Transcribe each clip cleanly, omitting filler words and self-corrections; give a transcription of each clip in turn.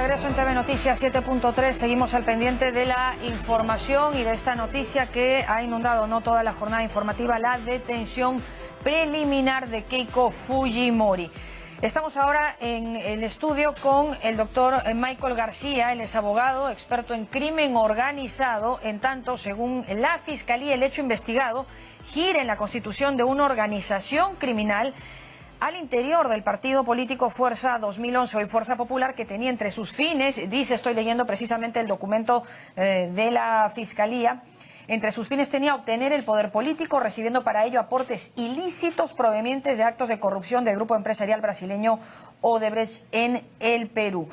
regreso en TV Noticias 7.3. Seguimos al pendiente de la información y de esta noticia que ha inundado no toda la jornada informativa, la detención preliminar de Keiko Fujimori. Estamos ahora en el estudio con el doctor Michael García. Él es abogado, experto en crimen organizado. En tanto, según la Fiscalía, el hecho investigado gira en la constitución de una organización criminal al interior del partido político Fuerza 2011, hoy Fuerza Popular, que tenía entre sus fines, dice, estoy leyendo precisamente el documento de la Fiscalía, entre sus fines tenía obtener el poder político, recibiendo para ello aportes ilícitos provenientes de actos de corrupción del grupo empresarial brasileño Odebrecht en el Perú.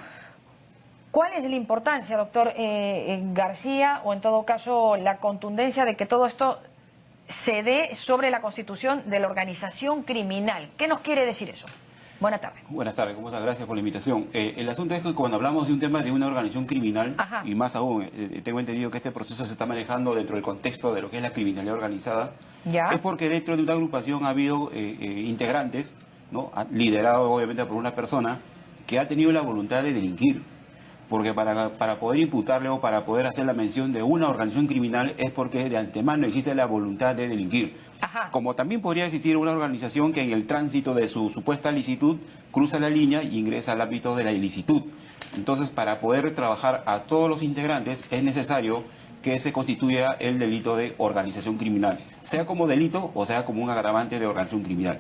¿Cuál es la importancia, doctor García, o en todo caso la contundencia de que todo esto se dé sobre la constitución de la organización criminal? ¿Qué nos quiere decir eso? Buenas tardes. Buenas tardes, ¿cómo está? Gracias por la invitación. El asunto es que cuando hablamos de un tema de una organización criminal, y más aún, tengo entendido que este proceso se está manejando dentro del contexto de lo que es la criminalidad organizada, es porque dentro de una agrupación ha habido integrantes, ¿no? Liderado obviamente por una persona que ha tenido la voluntad de delinquir. Porque para poder imputarle o para poder hacer la mención de una organización criminal es porque de antemano existe la voluntad de delinquir. Como también podría existir una organización que en el tránsito de su supuesta licitud cruza la línea y ingresa al ámbito de la ilicitud. Entonces, para poder trabajar a todos los integrantes es necesario que se constituya el delito de organización criminal, sea como delito o sea como un agravante de organización criminal.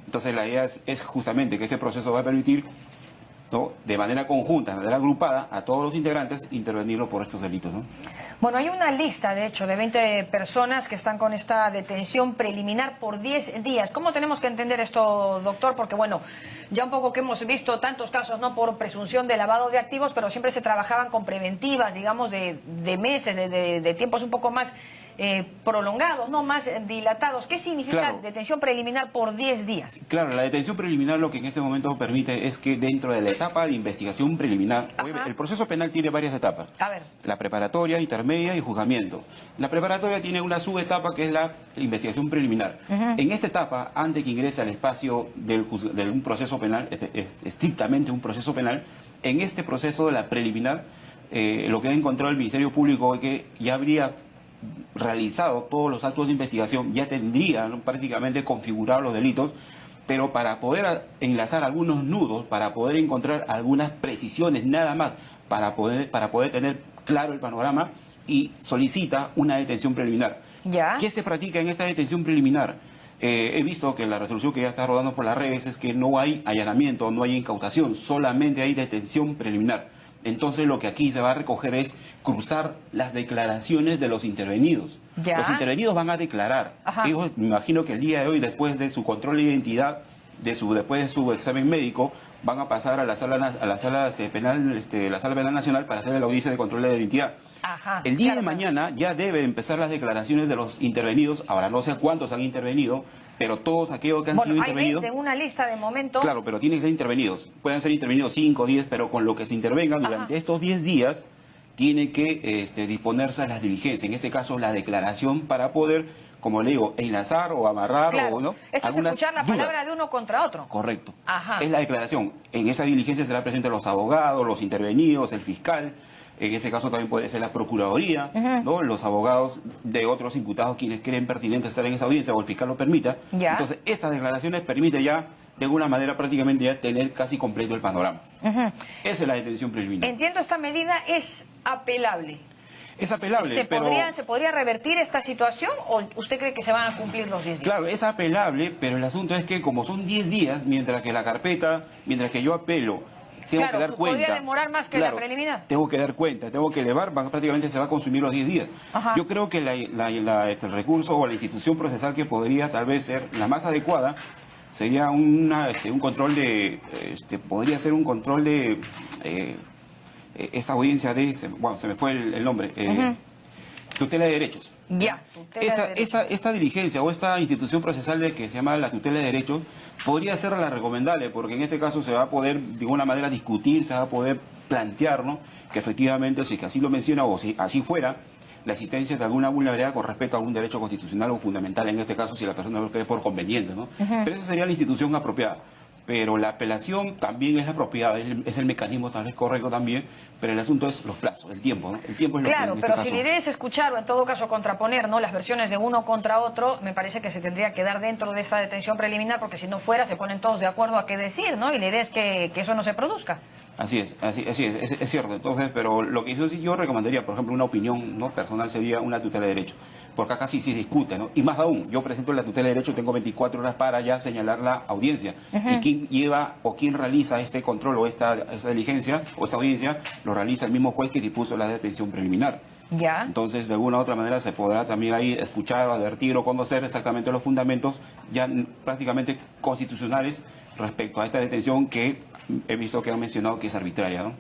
Entonces, la idea es justamente que ese proceso va a permitir, ¿no?, de manera conjunta, de manera agrupada, a todos los integrantes intervenirlo por estos delitos, ¿no? Bueno, hay una lista, de hecho, de 20 personas que están con esta detención preliminar por 10 días. ¿Cómo tenemos que entender esto, doctor? Porque, bueno, ya un poco que hemos visto tantos casos, no por presunción de lavado de activos, pero siempre se trabajaban con preventivas, digamos, de meses, de tiempos un poco más prolongados, no más dilatados. ¿Qué significa detención preliminar por 10 días? Claro, la detención preliminar lo que en este momento permite es que dentro de la etapa de investigación preliminar, el proceso penal tiene varias etapas. A ver. La preparatoria, intermedia y juzgamiento. La preparatoria tiene una subetapa que es la investigación preliminar. En esta etapa, antes que ingrese al espacio de un proceso penal, estrictamente un proceso penal, en este proceso de la preliminar, lo que ha encontrado el Ministerio Público es que ya habría realizado todos los actos de investigación, ya tendría, ¿no?, prácticamente configurados los delitos, pero para poder enlazar algunos nudos, para poder encontrar algunas precisiones nada más, para poder tener claro el panorama, y solicita una detención preliminar. ¿Qué se practica en esta detención preliminar? He visto que la resolución que ya está rodando por las redes es que no hay allanamiento, no hay incautación, solamente hay detención preliminar. Entonces lo que aquí se va a recoger es cruzar las declaraciones de los intervenidos. Los intervenidos van a declarar. Ellos, me imagino que el día de hoy, después de su control de identidad, después de su examen médico, van a pasar a la sala penal, la sala penal nacional, para hacer la audiencia de control de identidad. El día de mañana ya deben empezar las declaraciones de los intervenidos. Ahora no sé cuántos han intervenido, pero todos aquellos que han sido intervenidos... Hay 20 en una lista de momento. Claro, pero tienen que ser intervenidos. Pueden ser intervenidos 5 o 10, pero con lo que se intervengan durante estos 10 días, tiene que disponerse a las diligencias. En este caso, la declaración para poder, como le digo, enlazar o amarrar o no. Esto es escuchar la palabra de uno contra otro. Correcto. Es la declaración. En esa diligencia será presente los abogados, los intervenidos, el fiscal. En ese caso también puede ser la Procuraduría, ¿no?, los abogados de otros imputados quienes creen pertinente estar en esa audiencia o el fiscal lo permita. Entonces, estas declaraciones permiten ya, de alguna manera, prácticamente ya tener casi completo el panorama. Esa es la detención preliminar. Entiendo, esta medida es apelable. Es apelable, ¿Se podría revertir esta situación o usted cree que se van a cumplir los 10 días? Claro, es apelable, pero el asunto es que como son 10 días, mientras que yo apelo, tengo que dar cuenta. ¿Podría demorar más que la preliminar? Tengo que dar cuenta, tengo que elevar, prácticamente se va a consumir los 10 días. Yo creo que el recurso o la institución procesal que podría tal vez ser la más adecuada sería un control de, podría ser un control de esta audiencia de, se me fue el nombre, tutela de derechos. Esta diligencia o esta institución procesal que se llama la tutela de derechos podría ser la recomendable, porque en este caso se va a poder de alguna manera discutir, se va a poder plantear, ¿no?, que efectivamente, si que así lo menciona o si así fuera, la existencia de alguna vulnerabilidad con respecto a algún derecho constitucional o fundamental, en este caso si la persona lo cree por conveniente, ¿no? Pero esa sería la institución apropiada. pero la apelación también es la propiedad, es el mecanismo tal vez correcto también, pero el asunto es los plazos, el tiempo, ¿no? El tiempo es lo Claro, que en pero este si caso... la idea es escuchar o en todo caso contraponer, ¿no?, las versiones de uno contra otro, me parece que se tendría que dar dentro de esa detención preliminar, porque si no fuera se ponen todos de acuerdo a qué decir, ¿no? Y la idea es que eso no se produzca. Así es cierto. Entonces, pero lo que yo recomendaría, por ejemplo, una opinión, ¿no?, personal sería una tutela de derecho, porque acá sí se discute, ¿no? Y más aún, yo presento la tutela de derecho, tengo 24 horas para ya señalar la audiencia. Y quién lleva o quién realiza este control o esta diligencia o esta audiencia, lo realiza el mismo juez que dispuso la detención preliminar. Ya. Entonces, de alguna u otra manera se podrá también ahí escuchar, advertir o conocer exactamente los fundamentos ya prácticamente constitucionales respecto a esta detención que he visto que han mencionado que es arbitraria, ¿no?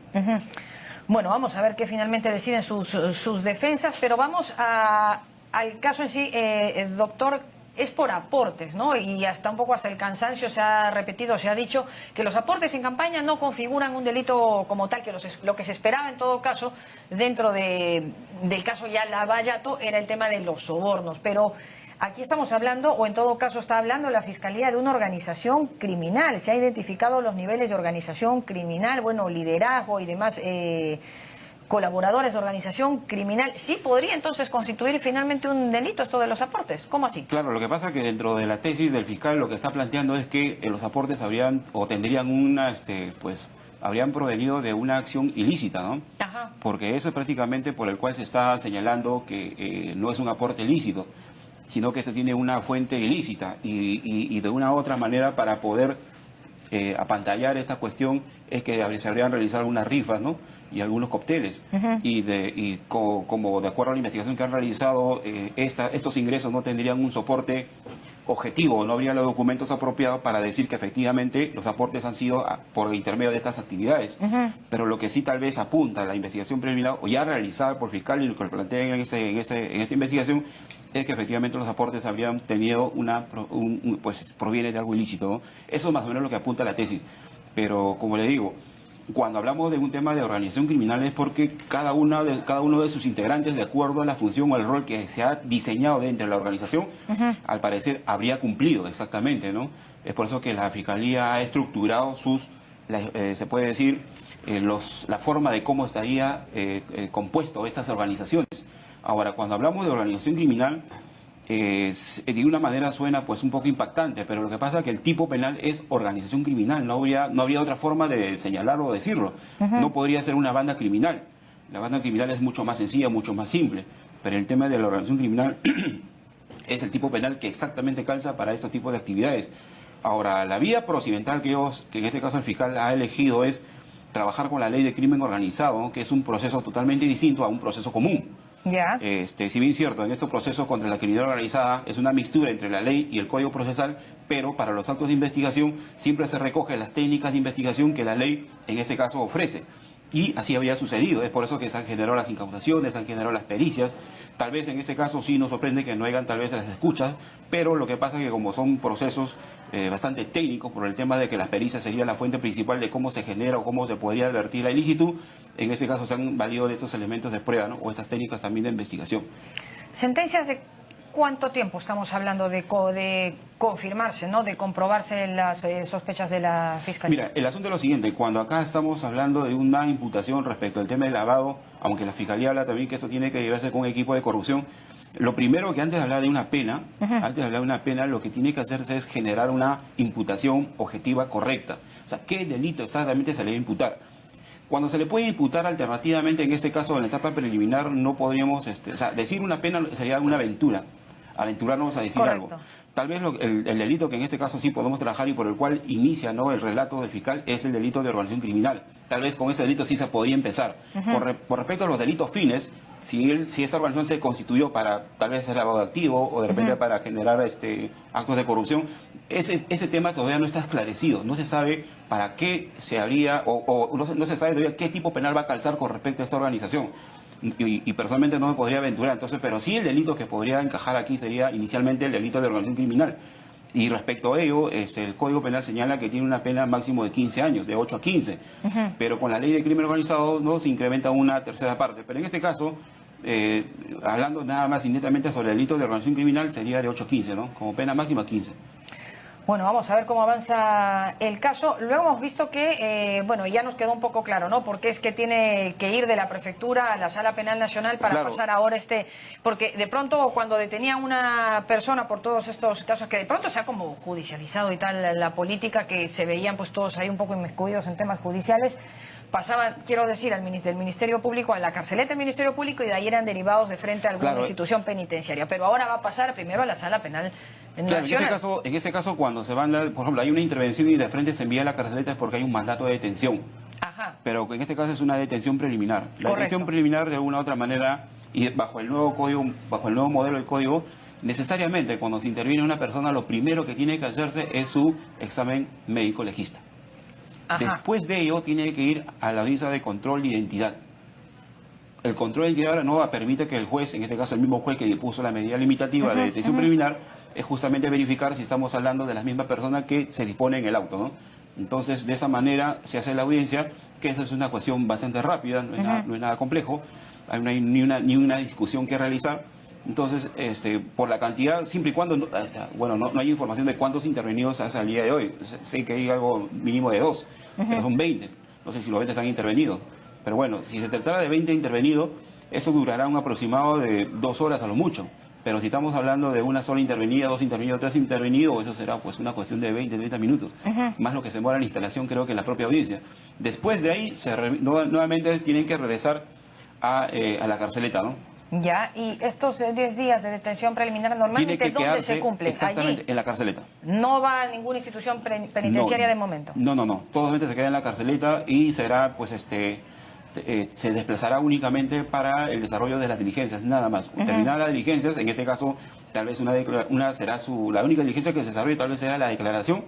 Bueno, vamos a ver qué finalmente deciden sus defensas, pero vamos al caso en sí, doctor. Es por aportes, ¿no? Y hasta un poco hasta el cansancio se ha repetido, se ha dicho que los aportes en campaña no configuran un delito como tal, que lo que se esperaba en todo caso dentro del caso ya Lavallato era el tema de los sobornos, pero aquí estamos hablando, o en todo caso está hablando la Fiscalía de una organización criminal. Se ha identificado los niveles de organización criminal, bueno, liderazgo y demás colaboradores de organización criminal. ¿Sí podría entonces constituir finalmente un delito esto de los aportes? ¿Cómo así? Claro, lo que pasa es que dentro de la tesis del fiscal lo que está planteando es que los aportes habrían o tendrían una, habrían provenido de una acción ilícita, ¿no? Ajá. Porque eso es prácticamente por el cual se está señalando que no es un aporte ilícito, sino que esto tiene una fuente ilícita y de una u otra manera para poder apantallar esta cuestión es que se habrían realizado algunas rifas, ¿no?, y algunos cócteles. Como de acuerdo a la investigación que han realizado, estos ingresos no tendrían un soporte objetivo, no habría los documentos apropiados para decir que efectivamente los aportes han sido por intermedio de estas actividades. Pero lo que sí tal vez apunta a la investigación preliminar, o ya realizada por fiscal, y lo que plantean en esta investigación, es que efectivamente los aportes habrían tenido pues proviene de algo ilícito, ¿no? Eso es más o menos lo que apunta la tesis. Pero como le digo, cuando hablamos de un tema de organización criminal es porque cada uno de sus integrantes, de acuerdo a la función o al rol que se ha diseñado dentro de la organización, al parecer habría cumplido exactamente, ¿no? Es por eso que la Fiscalía ha estructurado se puede decir, la forma de cómo estaría compuesto estas organizaciones. Ahora, cuando hablamos de organización criminal, de una manera suena pues un poco impactante, pero lo que pasa es que el tipo penal es organización criminal, no habría otra forma de señalarlo o decirlo. No podría ser una banda criminal. La banda criminal es mucho más sencilla, mucho más simple, pero el tema de la organización criminal es el tipo penal que exactamente calza para estos tipos de actividades. Ahora, la vía procedimental que en este caso el fiscal ha elegido es trabajar con la ley de crimen organizado, ¿no?, que es un proceso totalmente distinto a un proceso común. Ya. Si bien es cierto, en estos procesos contra la criminalidad organizada es una mixtura entre la ley y el Código Procesal, pero para los actos de investigación siempre se recogen las técnicas de investigación que la ley en este caso ofrece. Y así había sucedido, es por eso que se han generado las incautaciones, se han generado las pericias. Tal vez en este caso sí nos sorprende que no hayan tal vez las escuchas, pero lo que pasa es que como son procesos bastante técnicos por el tema de que las pericias serían la fuente principal de cómo se genera o cómo se podría advertir la ilicitud, en ese caso se han valido de estos elementos de prueba, ¿no?, o estas técnicas también de investigación. ¿Sentencias de cuánto tiempo estamos hablando de confirmarse, ¿no?, de comprobarse las sospechas de la Fiscalía? Mira, el asunto es lo siguiente, cuando acá estamos hablando de una imputación respecto al tema del lavado, aunque la Fiscalía habla también que esto tiene que llevarse con un equipo de corrupción, lo primero que antes de hablar de una pena, lo que tiene que hacerse es generar una imputación objetiva correcta. O sea, ¿qué delito exactamente se le debe imputar? Cuando se le puede imputar alternativamente, en este caso en la etapa preliminar, no podríamos, decir una pena sería una aventura, aventurarnos a decir Correcto. algo. Tal vez el delito que en este caso sí podemos trabajar y por el cual inicia, ¿no?, el relato del fiscal es el delito de organización criminal. Tal vez con ese delito sí se podría empezar. Por respecto a los delitos fines, si esta organización se constituyó para tal vez ser lavado de activo o de repente para generar actos de corrupción, ese tema todavía no está esclarecido. No se sabe para qué se haría no se sabe todavía qué tipo penal va a calzar con respecto a esta organización. Y personalmente no me podría aventurar, entonces, pero sí el delito que podría encajar aquí sería inicialmente el delito de organización criminal. Y respecto a ello, el Código Penal señala que tiene una pena máximo de 15 años, de 8 a 15. Pero con la ley de crimen organizado no se incrementa una tercera parte. Pero en este caso, hablando nada más y netamente sobre el delito de organización criminal, sería de 8 a 15, ¿no? Como pena máxima 15. Bueno, vamos a ver cómo avanza el caso. Luego hemos visto que, bueno, ya nos quedó un poco claro, ¿no? Porque es que tiene que ir de la prefectura a la Sala Penal Nacional para pasar ahora porque de pronto cuando detenían a una persona por todos estos casos, que de pronto se ha como judicializado y tal la política, que se veían pues todos ahí un poco inmiscuidos en temas judiciales, pasaban, quiero decir, del Ministerio Público a la carceleta del Ministerio Público y de ahí eran derivados de frente a alguna institución penitenciaria. Pero ahora va a pasar primero a la Sala Penal Nacional. En ese caso, cuando se van, por ejemplo, hay una intervención y de frente se envía a la carceleta es porque hay un mandato de detención. Ajá. Pero en este caso es una detención preliminar. La detención preliminar, de alguna u otra manera, y bajo el nuevo código, bajo el nuevo modelo del código, necesariamente cuando se interviene una persona, lo primero que tiene que hacerse es su examen médico legista. Ajá. Después de ello tiene que ir a la audiencia de control de identidad. El control de identidad ahora no permite que el juez, en este caso el mismo juez que puso la medida limitativa de detención preliminar, es justamente verificar si estamos hablando de la misma persona que se dispone en el auto, ¿no? Entonces, de esa manera se hace la audiencia, que eso es una cuestión bastante rápida, no es nada complejo, no hay ni una discusión que realizar. Entonces, por la cantidad, siempre y cuando, no hay información de cuántos intervenidos hace al día de hoy. Sé que hay algo mínimo de 2, pero son 20. No sé si los 20 están intervenidos. Pero bueno, si se tratara de 20 intervenidos, eso durará un aproximado de 2 horas a lo mucho. Pero si estamos hablando de una sola intervenida, 2 intervenidos, 3 intervenidos, eso será pues una cuestión de 20, 30 minutos. Más lo que se demora en la instalación, creo que en la propia audiencia. Después de ahí, nuevamente tienen que regresar a la carceleta, ¿no? Ya, y estos 10 días de detención preliminar, normalmente, ¿dónde se cumple? Exactamente, allí, en la carceleta. ¿No va a ninguna institución penitenciaria de momento? No. Totalmente se queda en la carceleta y será, pues, se desplazará únicamente para el desarrollo de las diligencias, nada más. Terminadas las diligencias, en este caso, tal vez la única diligencia que se desarrolle, tal vez será la declaración.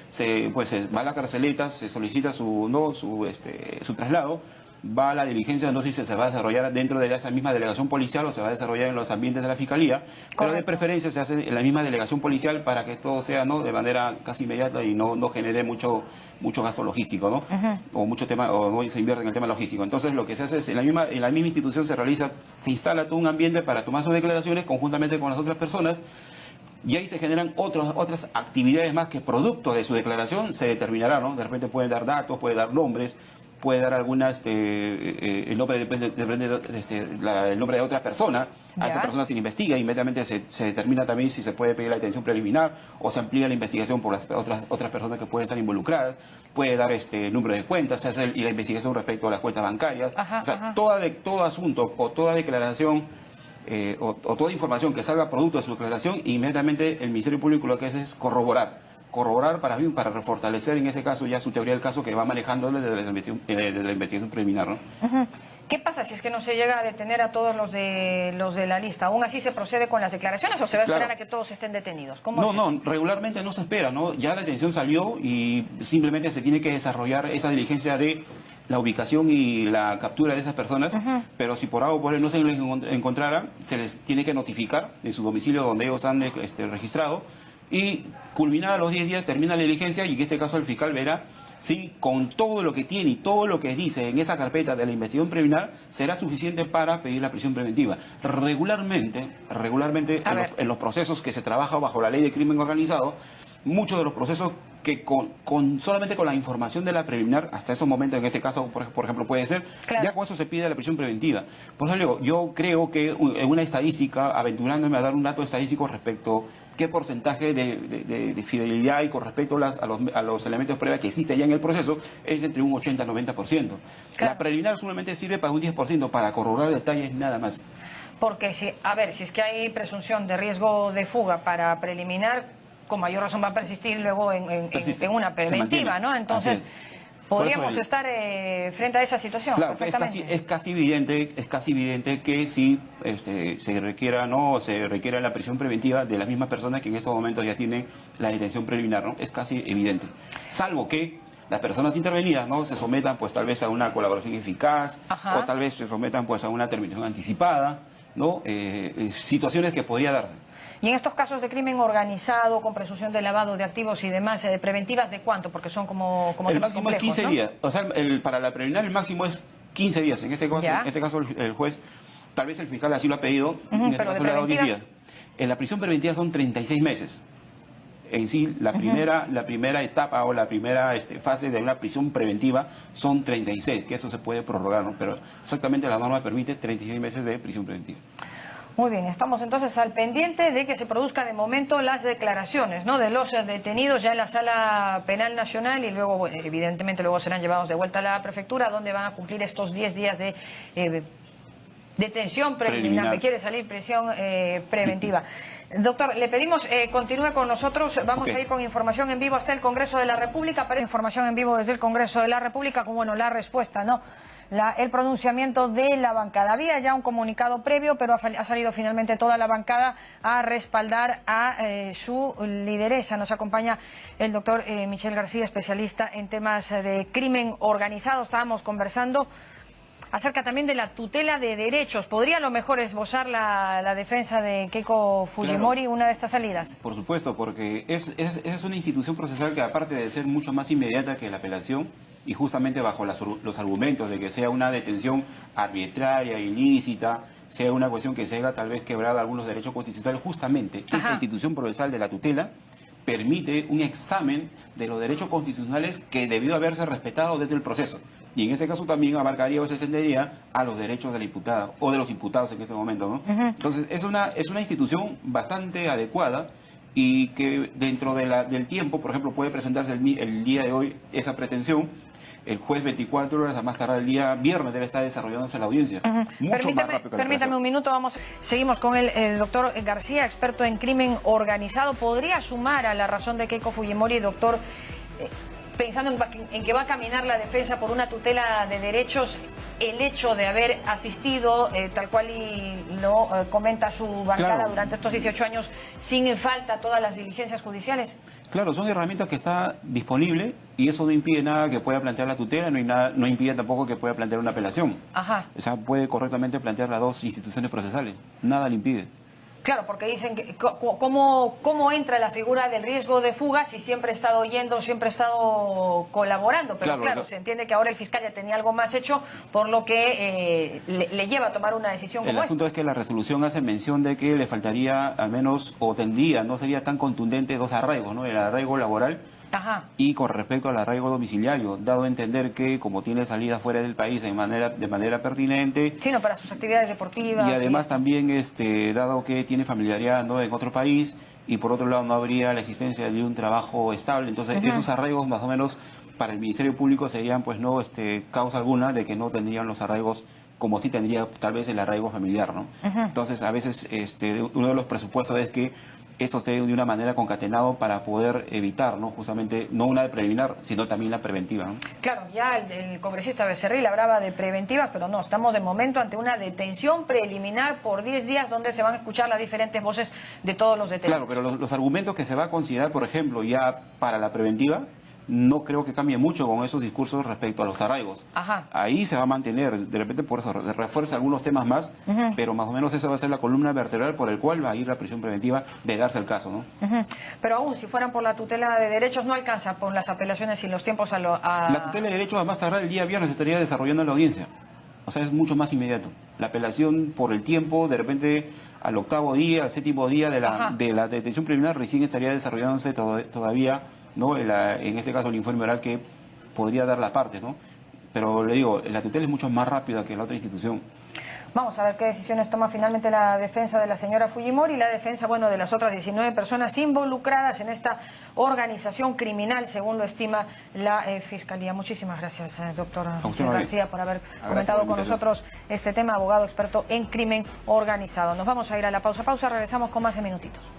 Se va a la carceleta, se solicita su traslado, va a la diligencia, no sé si se va a desarrollar dentro de esa misma delegación policial o se va a desarrollar en los ambientes de la Fiscalía. Correcto. Pero de preferencia se hace en la misma delegación policial para que todo sea de manera casi inmediata y no genere mucho gasto logístico, ¿no? O mucho tema, o no se invierte en el tema logístico. Entonces lo que se hace es en la misma institución se instala todo un ambiente para tomar sus declaraciones conjuntamente con las otras personas. Y ahí se generan otras actividades más que producto de su declaración se determinará, ¿no? De repente pueden dar datos, puede dar nombres, puede dar algunas, el nombre el nombre de otra persona. A esa persona se le investiga, inmediatamente se determina también si se puede pedir la detención preliminar o se amplía la investigación por las otras personas que pueden estar involucradas. Puede dar número de cuentas, se hace la investigación respecto a las cuentas bancarias. Todo asunto o toda declaración o toda información que salga producto de su declaración, inmediatamente el Ministerio Público lo que hace es corroborar para refortalecer en ese caso ya su teoría del caso que va manejando desde la investigación preliminar, ¿no? ¿Qué pasa si es que no se llega a detener a todos los de la lista? ¿Aún así se procede con las declaraciones o se va a esperar a que todos estén detenidos? Regularmente no se espera, ¿no? Ya la detención salió y simplemente se tiene que desarrollar esa diligencia de la ubicación y la captura de esas personas, pero si por algo o por él no se les encontrara, se les tiene que notificar de su domicilio donde ellos han registrado. Y culminada los 10 días termina la diligencia y en este caso el fiscal verá si con todo lo que tiene y todo lo que dice en esa carpeta de la investigación preliminar será suficiente para pedir la prisión preventiva. Regularmente en los procesos que se trabaja bajo la ley de crimen organizado, muchos de los procesos que solamente con la información de la preliminar, hasta esos momentos, en este caso, por ejemplo, puede ser, ya con eso se pide la prisión preventiva. Por eso digo, yo creo que en una estadística, aventurándome a dar un dato estadístico respecto qué porcentaje de fidelidad y con respecto a los elementos de prueba que existe ya en el proceso, es entre un 80 al 90%. La preliminar solamente sirve para un 10%, para corroborar detalles nada más. Porque si es que hay presunción de riesgo de fuga para preliminar, con mayor razón va a persistir luego en una preventiva, ¿no? Entonces, podríamos estar frente a esa situación. Claro, es casi evidente que si se requiera la prisión preventiva de las mismas personas que en estos momentos ya tienen la detención preliminar, ¿no? Es casi evidente. Salvo que las personas intervenidas, ¿no?, se sometan pues tal vez a una colaboración eficaz, o tal vez se sometan pues a una terminación anticipada, ¿no? Situaciones que podría darse. Y en estos casos de crimen organizado, con presunción de lavado de activos y demás, ¿preventivas de cuánto? Porque son como el temas máximo complejos, es 15 ¿no? días. O sea, para la preliminar el máximo es 15 días. En este caso el juez, tal vez el fiscal así lo ha pedido, en este caso le ha dado 10 días. En la prisión preventiva son 36 meses. en sí la primera etapa o la primera fase de una prisión preventiva son 36, que esto se puede prorrogar, ¿no? Pero exactamente la norma permite 36 meses de prisión preventiva. Muy bien, estamos entonces al pendiente de que se produzcan de momento las declaraciones, ¿no?, de los detenidos ya en la Sala Penal Nacional y luego, bueno, evidentemente luego serán llevados de vuelta a la prefectura, donde van a cumplir estos 10 días de detención preliminar. Me quiere salir prisión preventiva. Doctor, le pedimos continúe con nosotros. Vamos a ir con información en vivo hasta el Congreso de la República. Para información en vivo desde el Congreso de la República, como bueno, la respuesta, ¿no? El pronunciamiento de la bancada. Había ya un comunicado previo, pero ha salido finalmente toda la bancada a respaldar a su lideresa. Nos acompaña el doctor Michel García, especialista en temas de crimen organizado. Estábamos conversando acerca también de la tutela de derechos. ¿Podría a lo mejor esbozar la defensa de Keiko Fujimori, claro, una de estas salidas? Por supuesto, porque es una institución procesal que, aparte de ser mucho más inmediata que la apelación, y justamente bajo los argumentos de que sea una detención arbitraria, ilícita, sea una cuestión que se haya tal vez quebrado algunos derechos constitucionales, justamente esta institución procesal de la tutela permite un examen de los derechos constitucionales que debió haberse respetado desde el proceso. Y en ese caso también abarcaría o se extendería a los derechos de la imputada o de los imputados en ese momento, ¿no? Entonces es una institución bastante adecuada y que dentro del tiempo, por ejemplo, puede presentarse el día de hoy esa pretensión. El juez 24 horas, a más tardar el día viernes, debe estar desarrollándose la audiencia. Mucho más rápido que permítame un minuto, seguimos con el doctor García, experto en crimen organizado. ¿Podría sumar a la razón de Keiko Fujimori, doctor, pensando en que va a caminar la defensa por una tutela de derechos, el hecho de haber asistido, tal cual y lo comenta su bancada, claro, durante estos 18 años, sin falta todas las diligencias judiciales? Claro, son herramientas que está disponible y eso no impide nada que pueda plantear la tutela, no impide tampoco que pueda plantear una apelación. O sea, puede correctamente plantear las dos instituciones procesales, nada le impide. Claro, porque dicen que cómo entra la figura del riesgo de fuga si siempre ha estado yendo, siempre ha estado colaborando. Pero claro, se entiende que ahora el fiscal ya tenía algo más hecho, por lo que le lleva a tomar una decisión como esta. El asunto es que la resolución hace mención de que le faltaría al menos, o tendría, no sería tan contundente, dos arraigos, ¿no? El arraigo laboral y con respecto al arraigo domiciliario, dado a entender que como tiene salida fuera del país de manera pertinente, sino para sus actividades deportivas, y además también dado que tiene familiaridad, ¿no?, en otro país, y por otro lado no habría la existencia de un trabajo estable, entonces esos arraigos más o menos para el Ministerio Público serían pues no causa alguna de que no tendrían los arraigos como sí tendría tal vez el arraigo familiar, ¿no? Entonces a veces uno de los presupuestos es que esto esté de una manera concatenado para poder evitar, ¿no?, justamente no una de preliminar, sino también la preventiva, ¿no? Claro, ya el congresista Becerril hablaba de preventivas, pero no, estamos de momento ante una detención preliminar por 10 días donde se van a escuchar las diferentes voces de todos los detenidos. Claro, pero los argumentos que se va a considerar, por ejemplo, ya para la preventiva, no creo que cambie mucho con esos discursos respecto a los arraigos. Ahí se va a mantener, de repente por eso refuerza algunos temas más, pero más o menos esa va a ser la columna vertebral por el cual va a ir la prisión preventiva de darse el caso, ¿no? Pero aún, si fueran por la tutela de derechos, no alcanza por las apelaciones y los tiempos La tutela de derechos, a más tardar el día viernes, estaría desarrollando la audiencia. O sea, es mucho más inmediato. La apelación por el tiempo, de repente al octavo día, al séptimo día de la detención preliminar, recién estaría desarrollándose todavía, ¿no?, en este caso el informe oral que podría dar las partes, ¿no? Pero le digo, la tutela es mucho más rápida que la otra institución. Vamos a ver qué decisiones toma finalmente la defensa de la señora Fujimori y la defensa, bueno, de las otras 19 personas involucradas en esta organización criminal, según lo estima la Fiscalía. Muchísimas gracias, doctor García, por haber comentado con nosotros este tema, abogado experto en crimen organizado. Nos vamos a ir a la pausa. Regresamos con más en minutitos.